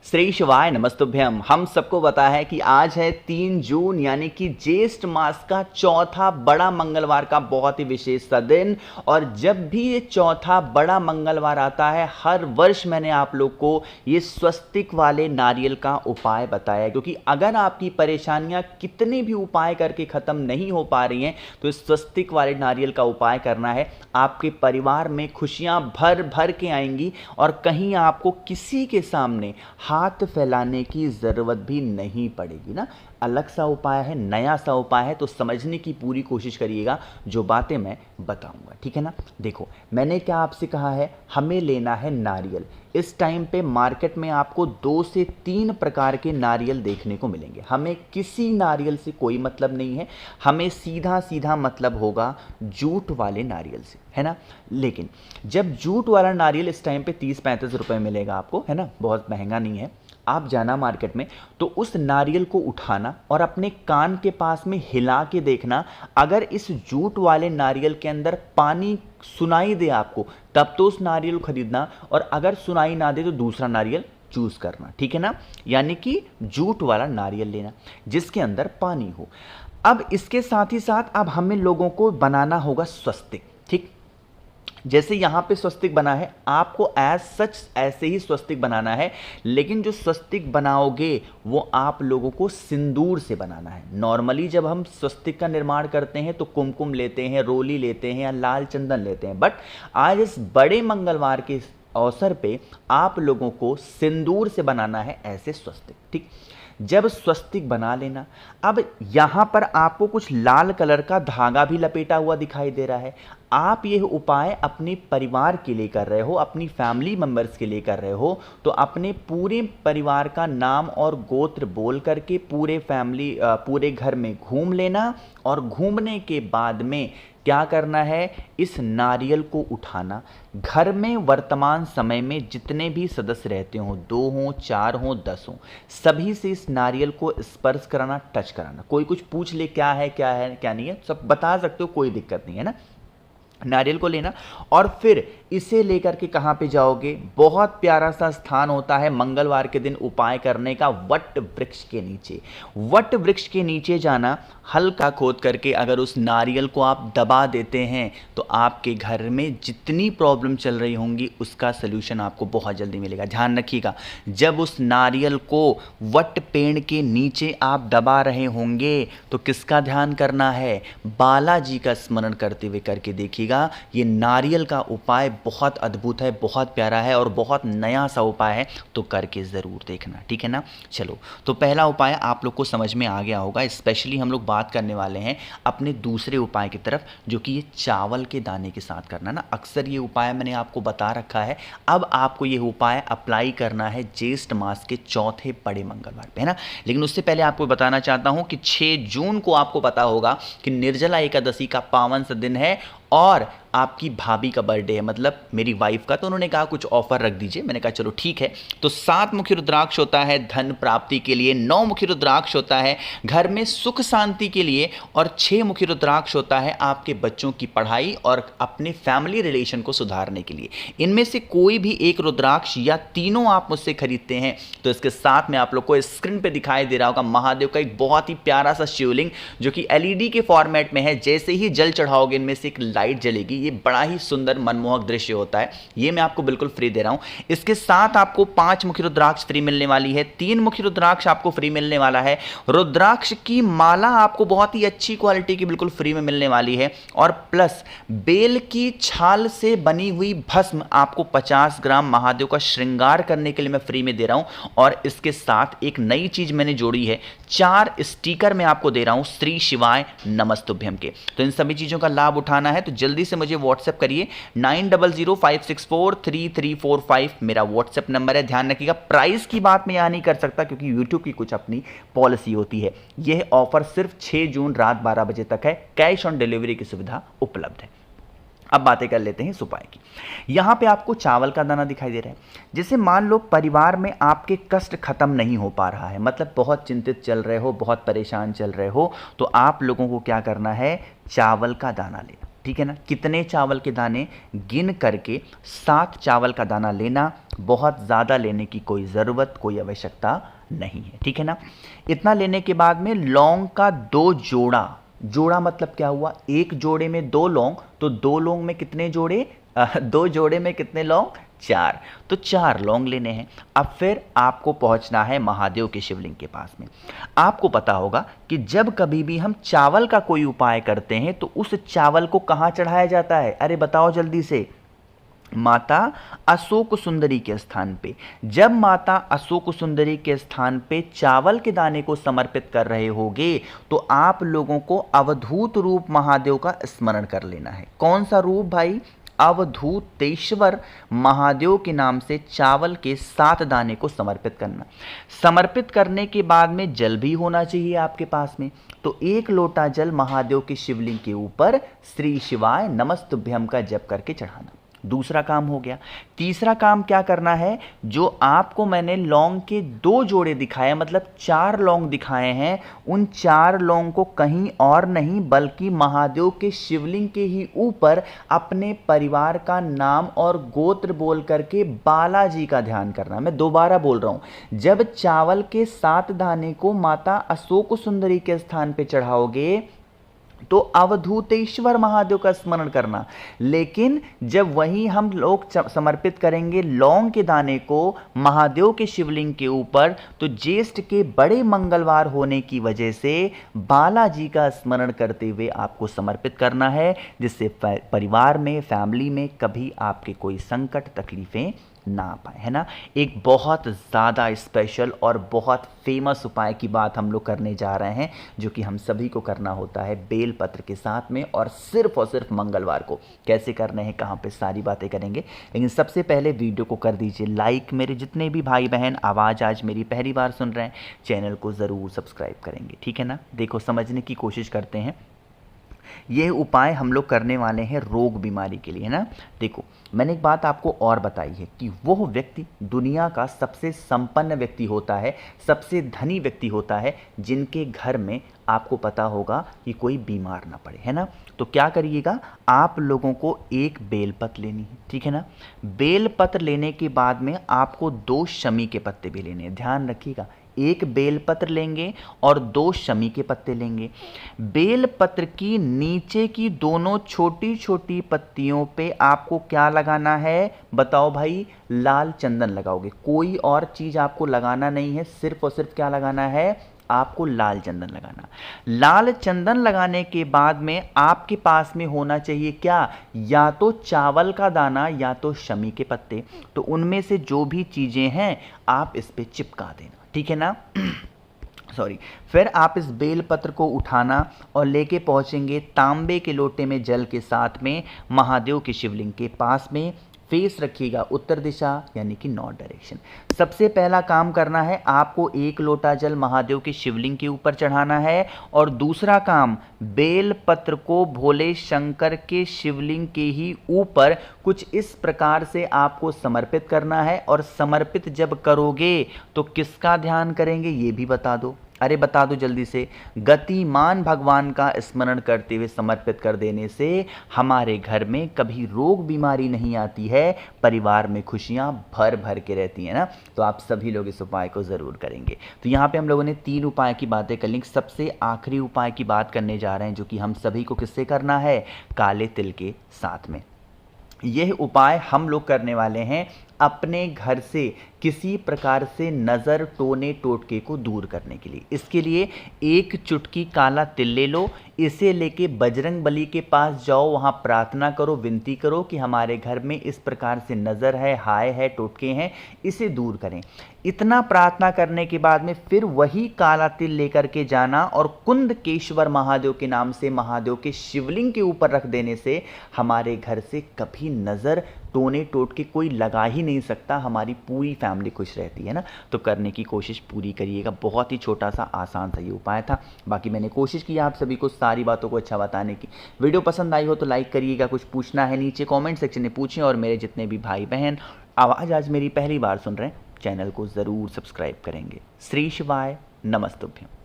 श्री शिवाय नमस्तुभ्यम। हम सबको पता है कि आज है 3 जून यानी कि ज्येष्ठ मास का चौथा बड़ा मंगलवार का बहुत ही विशेष सा दिन। और जब भी ये चौथा बड़ा मंगलवार आता है हर वर्ष मैंने आप लोग को ये स्वस्तिक वाले नारियल का उपाय बताया है, क्योंकि अगर आपकी परेशानियां कितने भी उपाय करके खत्म नहीं हो पा रही हैं तो इस स्वस्तिक वाले नारियल का उपाय करना है। आपके परिवार में खुशियां भर भर के आएंगी और कहीं आपको किसी के सामने हाथ फैलाने की ज़रूरत भी नहीं पड़ेगी ना। अलग सा उपाय है, नया सा उपाय है, तो समझने की पूरी कोशिश करिएगा जो बातें मैं बताऊंगा, ठीक है ना। देखो, मैंने क्या आपसे कहा है, हमें लेना है नारियल। इस टाइम पे मार्केट में आपको 2 से 3 प्रकार के नारियल देखने को मिलेंगे। हमें किसी नारियल से कोई मतलब नहीं है, हमें सीधा सीधा मतलब होगा जूट वाले नारियल से, है ना। लेकिन जब जूट वाला नारियल इस टाइम पे 30-35 रुपए मिलेगा आपको, है ना, बहुत महंगा नहीं है। आप जाना मार्केट में तो उस नारियल को उठाना और अपने कान के पास में हिला के देखना, अगर इस जूट वाले नारियल के अंदर पानी सुनाई दे आपको तब तो उस नारियल को खरीदना, और अगर सुनाई ना दे तो दूसरा नारियल चूज करना, ठीक है ना। यानी कि जूट वाला नारियल लेना जिसके अंदर पानी हो। अब इसके साथ ही साथ अब हमें लोगों को बनाना होगा स्वस्तिक, ठीक। जैसे यहाँ पे स्वस्तिक बना है, आपको एज सच ऐसे ही स्वस्तिक बनाना है, लेकिन जो स्वस्तिक बनाओगे वो आप लोगों को सिंदूर से बनाना है। नॉर्मली जब हम स्वस्तिक का निर्माण करते हैं तो कुमकुम लेते हैं, रोली लेते हैं या लाल चंदन लेते हैं, बट आज इस बड़े मंगलवार के अवसर पे आप लोगों को सिंदूर से बनाना है ऐसे स्वस्तिक, ठीक। जब स्वस्तिक बना लेना, अब यहां पर आपको कुछ लाल कलर का धागा भी लपेटा हुआ दिखाई दे रहा है। आप यह उपाय अपने परिवार के लिए कर रहे हो, अपनी फैमिली मेंबर्स के लिए कर रहे हो, तो अपने पूरे परिवार का नाम और गोत्र बोल करके पूरे घर में घूम लेना, और घूमने के बाद में क्या करना है, इस नारियल को उठाना। घर में वर्तमान समय में जितने भी सदस्य रहते हो, 2 हो, 4 हो, 10 हो, सभी से इस नारियल को स्पर्श कराना, टच कराना। कोई कुछ पूछ ले क्या है क्या नहीं है, सब बता सकते हो, कोई दिक्कत नहीं है ना। नारियल को लेना और फिर इसे लेकर के कहाँ पे जाओगे, बहुत प्यारा सा स्थान होता है मंगलवार के दिन उपाय करने का, वट वृक्ष के नीचे। वट वृक्ष के नीचे जाना, हल्का खोद करके अगर उस नारियल को आप दबा देते हैं तो आपके घर में जितनी प्रॉब्लम चल रही होंगी उसका सलूशन आपको बहुत जल्दी मिलेगा। ध्यान रखिएगा, जब उस नारियल को वट पेड़ के नीचे आप दबा रहे होंगे तो किसका ध्यान करना है, बालाजी का स्मरण करते हुए करके देखिए। ये नारियल का उपाय बहुत अद्भुत है, बहुत प्यारा है और बहुत नया सा उपाय है, तो करके ज़रूर देखना, ठीक है ना। चलो, तो पहला उपाय आप लोग को समझ में आ गया होगा। स्पेशली हम लोग बात करने वाले हैं अपने दूसरे उपाय की तरफ, जो कि ये चावल के दाने के साथ करना ना। अक्सर ये उपाय मैंने आपको बता रखा है, अब आपको ये उपाय अप्लाई करना है ज्येष्ठ मास के चौथे बड़े मंगलवार पे, है ना। लेकिन उससे पहले आपको बताना चाहता हूँ कि 6 जून को आपको पता होगा कि निर्जला एकादशी का पावन सा दिन है और आपकी भाभी का बर्थडे है, मतलब मेरी वाइफ का। तो उन्होंने कहा कुछ ऑफर रख दीजिए, मैंने कहा चलो ठीक है। तो 7 मुखी रुद्राक्ष होता है धन प्राप्ति के लिए, 9 मुखी रुद्राक्ष होता है घर में सुख शांति के लिए, और 6 मुखी रुद्राक्ष होता है आपके बच्चों की पढ़ाई और अपने फैमिली रिलेशन को सुधारने के लिए। इनमें से कोई भी एक रुद्राक्ष या तीनों आप मुझसे खरीदते हैं तो इसके साथ में आप लोग को स्क्रीन पे दिखाई दे रहा होगा महादेव का एक बहुत ही प्यारा सा शिवलिंग, जो कि LED के फॉर्मेट में है। जैसे ही जल चढ़ाओगे इनमें से एक लाइट जलेगी, ये बड़ा ही सुंदर मनमोहक दृश्य होता है। ये मैं आपको बिल्कुल फ्री दे रहा हूं। इसके साथ आपको 5 मुखी रुद्राक्ष फ्री मिलने वाली है, 3 मुखी रुद्राक्ष आपको फ्री मिलने वाला है, रुद्राक्ष की माला आपको बहुत ही अच्छी क्वालिटी की बिल्कुल फ्री में मिलने वाली है, और प्लस बेल की छाल से बनी हुई भस्म आपको 50 ग्राम महादेव का श्रृंगार करने के लिए मैं फ्री में दे रहा हूं। और इसके साथ एक नई चीज मैंने जोड़ी है, 4 स्टिकर मैं आपको दे रहा हूं श्री शिवाय नमस्तुभ्यम के। तो इन सभी चीजों का लाभ उठाना है तो जल्दी से मुझे व्हाट्सएप करिए, 9005643345 मेरा व्हाट्सएप नंबर है। ध्यान रखिएगा, प्राइस की बात मैं यहां नहीं कर सकता क्योंकि यूट्यूब की कुछ अपनी पॉलिसी होती है। यह ऑफर सिर्फ 6 जून रात 12 बजे तक है, कैश ऑन डिलीवरी की सुविधा उपलब्ध है। अब बातें कर लेते हैं इस उपाय की। यहां पे आपको चावल का दाना दिखाई दे रहा है। जैसे मान लो परिवार में आपके कष्ट खत्म नहीं हो पा रहा है, मतलब बहुत चिंतित चल रहे हो, बहुत परेशान चल रहे हो, तो आप लोगों को क्या करना है, चावल का दाना लेना, ठीक है ना। कितने चावल के दाने गिन करके 7 चावल का दाना लेना, बहुत ज़्यादा लेने की कोई ज़रूरत, कोई आवश्यकता नहीं है, ठीक है ना। इतना लेने के बाद में लौंग का 2 जोड़ा, जोड़ा मतलब क्या हुआ, एक जोड़े में 2 लौंग, तो 2 लौंग में कितने जोड़े, 2 जोड़े में कितने लौंग, 4, तो 4 लौंग लेने हैं। अब फिर आपको पहुंचना है महादेव के शिवलिंग के पास में। आपको पता होगा कि जब कभी भी हम चावल का कोई उपाय करते हैं तो उस चावल को कहाँ चढ़ाया जाता है, अरे बताओ जल्दी से, माता अशोक सुंदरी के स्थान पे। जब माता अशोक सुंदरी के स्थान पे चावल के दाने को समर्पित कर रहे होगे तो आप लोगों को अवधूत रूप महादेव का स्मरण कर लेना है। कौन सा रूप भाई, अवधूतेश्वर महादेव के नाम से चावल के 7 दाने को समर्पित करना। समर्पित करने के बाद में जल भी होना चाहिए आपके पास में, तो 1 लोटा जल महादेव के शिवलिंग के ऊपर श्री शिवाय नमस्तुभ्यम का जप करके चढ़ाना। दूसरा काम हो गया। तीसरा काम क्या करना है, जो आपको मैंने लौंग के 2 जोड़े दिखाए, मतलब 4 लौंग दिखाए हैं, उन 4 लौंग को कहीं और नहीं बल्कि महादेव के शिवलिंग के ही ऊपर अपने परिवार का नाम और गोत्र बोल करके बालाजी का ध्यान करना। मैं दोबारा बोल रहा हूं, जब चावल के 7 दाने को माता अशोक सुंदरी के स्थान पे चढ़ाओगे तो अवधूतेश्वर महादेव का स्मरण करना, लेकिन जब वहीं हम लोग समर्पित करेंगे लौंग के दाने को महादेव के शिवलिंग के ऊपर, तो ज्येष्ठ के बड़े मंगलवार होने की वजह से बालाजी का स्मरण करते हुए आपको समर्पित करना है, जिससे परिवार में, फैमिली में कभी आपके कोई संकट तकलीफें ना पाए, है ना। एक बहुत ज़्यादा स्पेशल और बहुत फेमस उपाय की बात हम लोग करने जा रहे हैं, जो कि हम सभी को करना होता है बेल पत्र के साथ में, और सिर्फ मंगलवार को। कैसे करने हैं, कहाँ पे, सारी बातें करेंगे, लेकिन सबसे पहले वीडियो को कर दीजिए लाइक। मेरे जितने भी भाई बहन आवाज़ आज मेरी पहली बार सुन रहे हैं, चैनल को ज़रूर सब्सक्राइब करेंगे, ठीक है ना। देखो समझने की कोशिश करते हैं। ये उपाय हम लोग करने वाले हैं रोग बीमारी के लिए, है ना। देखो मैंने एक बात आपको और बताई है कि वो व्यक्ति दुनिया का सबसे संपन्न व्यक्ति होता है, सबसे धनी व्यक्ति होता है, जिनके घर में आपको पता होगा कि कोई बीमार ना पड़े, है ना। तो क्या करिएगा, आप लोगों को एक बेलपत्र लेनी है, ठीक है ना। बेलपत्र लेने के बाद में आपको 2 शमी के पत्ते भी लेने हैं, ध्यान रखिएगा। एक बेलपत्र लेंगे और 2 शमी के पत्ते लेंगे। बेलपत्र की नीचे की दोनों छोटी छोटी पत्तियों पे आपको क्या लगाना है, बताओ भाई, लाल चंदन लगाओगे। कोई और चीज़ आपको लगाना नहीं है, सिर्फ और सिर्फ क्या लगाना है, आपको लाल चंदन लगाना। लाल चंदन लगाने के बाद में आपके पास में होना चाहिए क्या, या तो चावल का दाना या तो शमी के पत्ते। तो उनमें से जो भी चीज़ें हैं आप इस पे चिपका देना, ठीक है ना। सॉरी। फिर आप इस बेलपत्र को उठाना और लेके पहुंचेंगे तांबे के लोटे में जल के साथ में महादेव के शिवलिंग के पास में। फेस रखिएगा उत्तर दिशा, यानी कि नॉर्थ डायरेक्शन। सबसे पहला काम करना है, आपको 1 लोटा जल महादेव के शिवलिंग के ऊपर चढ़ाना है, और दूसरा काम, बेल पत्र को भोले शंकर के शिवलिंग के ही ऊपर कुछ इस प्रकार से आपको समर्पित करना है। और समर्पित जब करोगे तो किसका ध्यान करेंगे ये भी बता दो, अरे बता दो जल्दी से। गतिमान भगवान का स्मरण करते हुए समर्पित कर देने से हमारे घर में कभी रोग बीमारी नहीं आती है, परिवार में खुशियां भर भर के रहती हैं ना। तो आप सभी लोग इस उपाय को ज़रूर करेंगे। तो यहाँ पे हम लोगों ने 3 उपाय की बातें कर ली। सबसे आखिरी उपाय की बात करने जा रहे हैं, जो कि हम सभी को किससे करना है, काले तिल के साथ में। यह उपाय हम लोग करने वाले हैं अपने घर से किसी प्रकार से नज़र, टोने, टोटके को दूर करने के लिए। इसके लिए 1 चुटकी काला तिल ले लो, इसे लेके बजरंग बली के पास जाओ, वहाँ प्रार्थना करो, विनती करो कि हमारे घर में इस प्रकार से नज़र है, हाय है, टोटके हैं, इसे दूर करें। इतना प्रार्थना करने के बाद में फिर वही काला तिल लेकर के जाना और कुंदकेश्वर महादेव के नाम से महादेव के शिवलिंग के ऊपर रख देने से हमारे घर से कभी नज़र, टोने, टोटके कोई लगा ही नहीं सकता, हमारी पूरी फैमिली खुश रहती है ना। तो करने की कोशिश पूरी करिएगा। बहुत ही छोटा सा आसान सा ये उपाय था। बाकी मैंने कोशिश की आप सभी को सारी बातों को अच्छा बताने की। वीडियो पसंद आई हो तो लाइक करिएगा, कुछ पूछना है नीचे कमेंट सेक्शन में पूछें, और मेरे जितने भी भाई बहन आवाज़ आज मेरी पहली बार सुन रहे हैं, चैनल को ज़रूर सब्सक्राइब करेंगे। श्री शिवाय नमस्तुभ्यम।